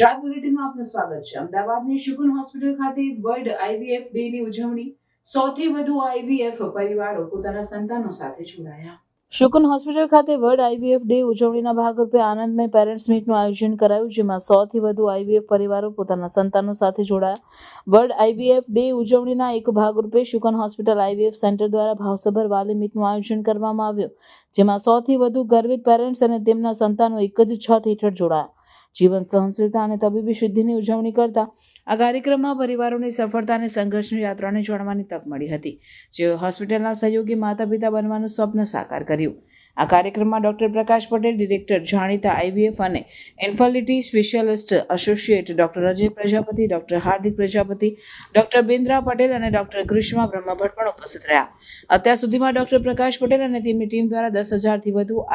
Star બુલેટિનમાં આપનું સ્વાગત છે। અમદાવાદની શુકુન હોસ્પિટલ ખાતે વર્લ્ડ આઈવીએફ ડે ની ઉજવણી। સૌથી વધુ આઈવીએફ પરિવારો પોતાના સંતાનો સાથે જોડાયા। શુકુન હોસ્પિટલ ખાતે વર્લ્ડ આઈવીએફ ડે ઉજવણીના ભાગરૂપે આનંદમય પેરેન્ટ્સ મીટનું આયોજન કરાયું, જેમાં 100 થી વધુ આઈવીએફ પરિવારો પોતાના સંતાનો સાથે જોડાયા। વર્લ્ડ આઈવીએફ ડે ઉજવણીના એક ભાગરૂપે શુકુન હોસ્પિટલ આઈવીએફ સેન્ટર દ્વારા ભાવસભર વાલી મીટનું આયોજન કરવામાં આવ્યું, જેમાં 100 થી વધુ ગર્વિત પેરેન્ટ્સ અને તેમના સંતાનો એક જ છત હેઠળ જોડાયા। જીવન સહનશીલતા અને તબીબી સિદ્ધિની ઉજવણી કરતા આ કાર્યક્રમમાં પરિવારોની સફળતા અને સંઘર્ષની યાત્રાને જાણવાની તક મળી હતી, જેઓ હોસ્પિટલના સહયોગી માતા પિતા બનવાનું સ્વપ્ન સાકાર કર્યું। આ કાર્યક્રમમાં ડોક્ટર પ્રકાશ પટેલ, ડિરેક્ટર જાણીતા આઈવીએફ અને infertility specialist associate doctor Ajay Prajapati, doctor Hardik Prajapati, doctor Bindra Patel અને ડોક્ટર ગ્રીષ્મા બ્રહ્મભટ્ટ પણ ઉપસ્થિત રહ્યા। અત્યાર સુધીમાં ડોક્ટર પ્રકાશ પટેલ અને તેમની ટીમ દ્વારા 10,000 થી વધુ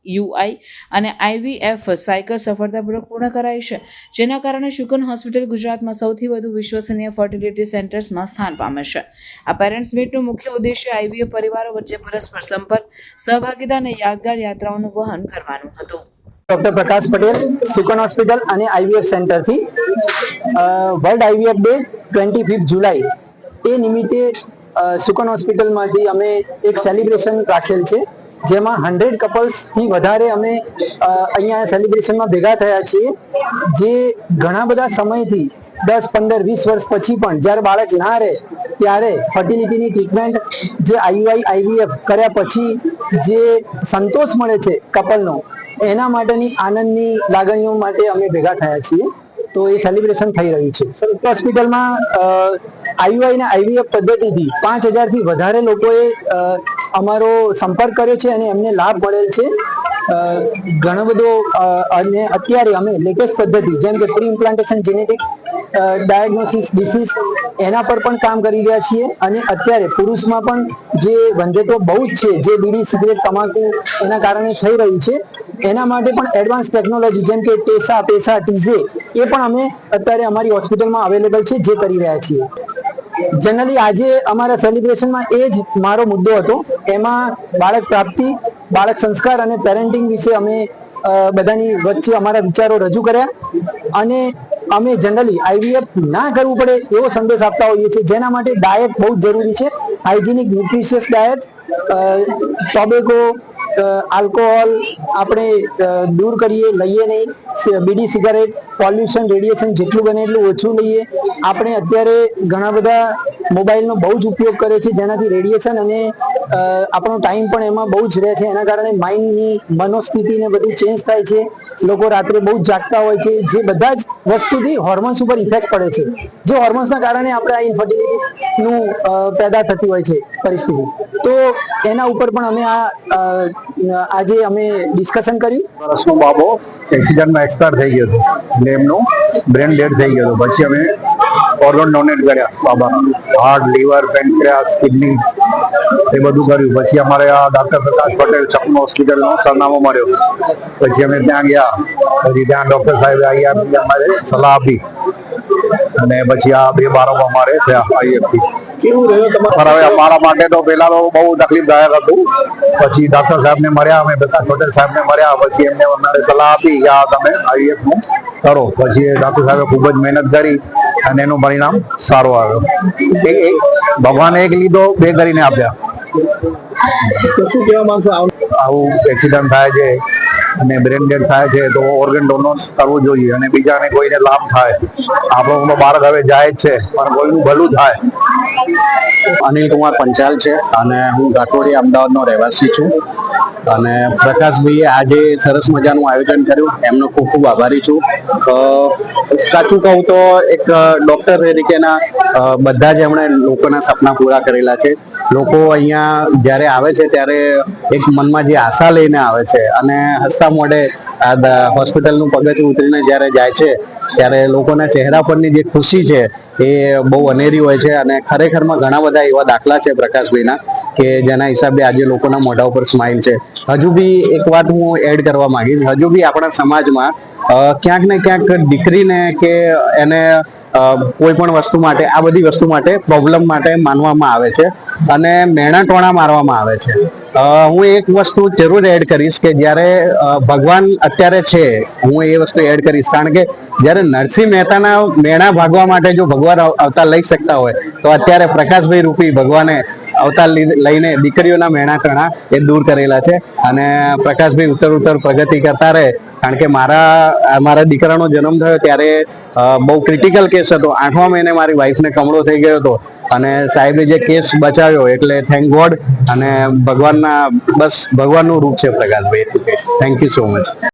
યુઆઈ અને આઈવીએફ સાયકલ સફળતાપૂર્વક પૂર્ણ કરાઈ છે, જેના કારણે શુકુન હોસ્પિટલ ગુજરાતમાં સૌથી વધુ વિશ્વસનીય ફર્ટિલિટી સેન્ટર્સમાં સ્થાન પામે છે। આ પેરેન્ટ્સ મીટનું મુખ્ય ઉદ્દેશ્ય આઈવીએફ પરિવારો વચ્ચે પરસ્પર સંપર્ક, સહભાગિતા અને યાદગાર યાત્રાઓનું વહન કરવાનું હતું। ડોક્ટર પ્રકાશ પટેલ, શુકન હોસ્પિટલ અને આઈવીએફ સેન્ટરથી વર્લ્ડ આઈવીએફ ડે 25 જુલાઈ એ નિમિત્તે શુકન હોસ્પિટલમાંથી અમે એક સેલિબ્રેશન રાખેલ છે, જેમાં 100 કપલ્સ થી વધારે અમે અહીંયા સેલિબ્રેશનમાં ભેગા થયા છીએ, જે ઘણા બધા સમયથી 10, 15, 20 વર્ષ પછી પણ જ્યારે બાળક ના રહે ત્યારે ફર્ટિલિટીની ટ્રીટમેન્ટ જે આઈયુઆઈ આઈવીએફ કર્યા પછી જે સંતોષ મળે છે કપલનો, એના માટેની આનંદની લાગણીઓ માટે અમે ભેગા થયા છીએ। તો એ સેલિબ્રેશન થઈ રહ્યું છે। હોસ્પિટલમાં આઈયુઆઈ અને આઈવીએફ પદ્ધતિથી 5,000 થી વધારે લોકોએ અમારો સંપર્ક કર્યો છે અને એમને લાભ મળેલ છે। ઘણો બધો અને અત્યારે અમે લેટેસ્ટ પદ્ધતિ જેમ કે pre implantation genetic diagnosis disease એના પર પણ કામ કરી રહ્યા છીએ, અને અત્યારે પુરુષમાં પણ જે વંધ્યત્વ બહુ જ છે, જે બીડી, સિગરેટ, તમાકુ એના કારણે થઈ રહ્યું છે, એના માટે પણ એડવાન્સ ટેકનોલોજી જેમ કે ટેસા, પેસા, ટીઝે એ પણ અમે અત્યારે અમારી હોસ્પિટલમાં અવેલેબલ છે, જે કરી રહ્યા છીએ। જનરલી આજે અમારા સેલિબ્રેશનમાં એ જ મારો મુદ્દો હતો। એમાં બાળક પ્રાપ્તિ, બાળક સંસ્કાર અને પેરેન્ટિંગ વિશે અમે બધાની વચ્ચે અમારા વિચારો રજૂ કર્યા, અને અમે જનરલી આઈવીએફ ના કરવું પડે એવો સંદેશ આપતા હોઈએ છીએ, જેના માટે ડાયટ બહુ જ જરૂરી છે। Hygienic nutritious diet, tobacco, alcohol આપણે દૂર કરીએ, લઈએ નહીં, બીડી, સિગારેટ, પોલ્યુશન, રેડિયેશન જેટલું બને એટલું ઓછું લઈએ। આપણે અત્યારે ઘણા બધા મોબાઈલનો બહુ જ ઉપયોગ કરે છે, જેનાથી રેડિયેશન અને આપણો ટાઈમ પણ એમાં બહુ જ રહે છે, એના કારણે માઇન્ડની મનોસ્થિતિને બધું ચેન્જ થાય છે। લોકો રાત્રે બહુ જ જાગતા હોય છે, જે બધા જ વસ્તુથી હોર્મોન્સ ઉપર ઇફેક્ટ પડે છે, જે હોર્મોન્સના કારણે આપણે આ ઇન્ફર્ટિલિટીનું પેદા થતી હોય છે પરિસ્થિતિ। તો એના ઉપર પણ અમે આજે અમે ડિસ્કશન કર્યું। વર્ષનો બાબો એક્સિડન્ટમાં એક્સપાયર થઈ ગયો હતો, એટલે એમનું બ્રેન ડેડ થઈ ગયો હતો। પછી અમે ઓર્ગન ડોનેટ કર્યા બાબાના, હાર્ટ, લીવર, પેન્ક્રિયાસ, કિડની એ બધું કર્યું। પછી અમારે આ ડોક્ટર પ્રકાશ પટેલ શકુન હોસ્પિટલનો સરનામો મળ્યો, પછી અમે ત્યાં ગયા, પછી ત્યાં ડોક્ટર સાહેબે અહીંયા અમારે સલાહ આપી, અને પછી આ 2 બાળકો અમારે થયા આઈએફથી। કેવું રહ્યું તમારે? હવે અમારા માટે તો પહેલા તો બહુ તકલીફદાયક હતું, પછી ડોક્ટર સાહેબને મળ્યા, અમે પ્રકાશ પટેલ સાહેબને મળ્યા, પછી એમને અમારે સલાહ આપી કે આ તમે આઈએફનું કરો। પછી ડોક્ટર સાહેબે ખૂબ જ મહેનત કરી અને એનું પરિણામ સારું આવ્યું। ભગવાને એક લીધો, 2 કરીને આપ્યા। તો શું કહેવા માંગશો? આવું એક્સિડન્ટ થાય છે અને બ્રેન ડેડ થાય છે તો ઓર્ગન ડોનેટ કરવું જોઈએ, અને બીજાને કોઈને લાભ થાય। આપણું તો બાળક હવે જાય જ છે, પણ કોઈનું ભલું થાય। અનિલ કુમાર પંચાલ છે, અને હું ઘાટોડી અમદાવાદનો રહેવાસી છું, અને પ્રકાશભાઈએ આજે સરસ મજાનું આયોજન કર્યું, એમનો ખૂબ ખૂબ આભારી છું। સાચું કહું તો એક ડોક્ટર તરીકેના બધા જ એમણે લોકોના સપના પૂરા કરેલા છે। લોકો અહીંયા જ્યારે આવે છે ત્યારે એક મનમાં જે આશા લઈને આવે છે, અને હસતા મોઢે હોસ્પિટલનું પગથિયું ઉતરીને જ્યારે જાય છે ત્યારે લોકોના ચહેરા પરની જે ખુશી છે એ બહુ અનેરી હોય છે। અને ખરેખરમાં ઘણા બધા એવા દાખલા છે પ્રકાશભાઈના કે જેના હિસાબે આજે લોકોના મોઢા ઉપર સ્માઇલ છે। હજુ બી એક વાત હું એડ કરવા માંગીશ, હજુ બી આપણા સમાજમાં ક્યાંક ને ક્યાંક દીકરીને કે એને કોઈ પણ વસ્તુ માટે, આ બધી વસ્તુ માટે, પ્રોબ્લેમ માટે માનવામાં આવે છે, અને મેણા ટોણા મારવામાં આવે છે। હું એક વસ્તુ જરૂર એડ કરીશ કે જ્યારે ભગવાન અત્યારે છે, હું એ વસ્તુ એડ કરીશ, કારણ કે જ્યારે નરસિંહ મહેતાના મેણા ભાગવા માટે જો ભગવાન અવતાર લઈ શકતા હોય તો અત્યારે પ્રકાશભાઈ રૂપી ભગવાને અવતાર લઈને દીકરીઓના મેણા કણા એ દૂર કરેલા છે. અને પ્રકાશભાઈ ઉત્તર પ્રગતિ કરતા રહે, કારણ કે મારા દીકરાનો જન્મ થયો ત્યારે બહુ ક્રિટિકલ કેસ હતો. 8મા મહિને મારી વાઈફને કમળો થઈ ગયો હતો અને સાહેબે જે કેસ બચાવ્યો એટલે થેન્ક ગોડ. અને ભગવાનનું રૂપ છે Prakashbhai. Thank you so much.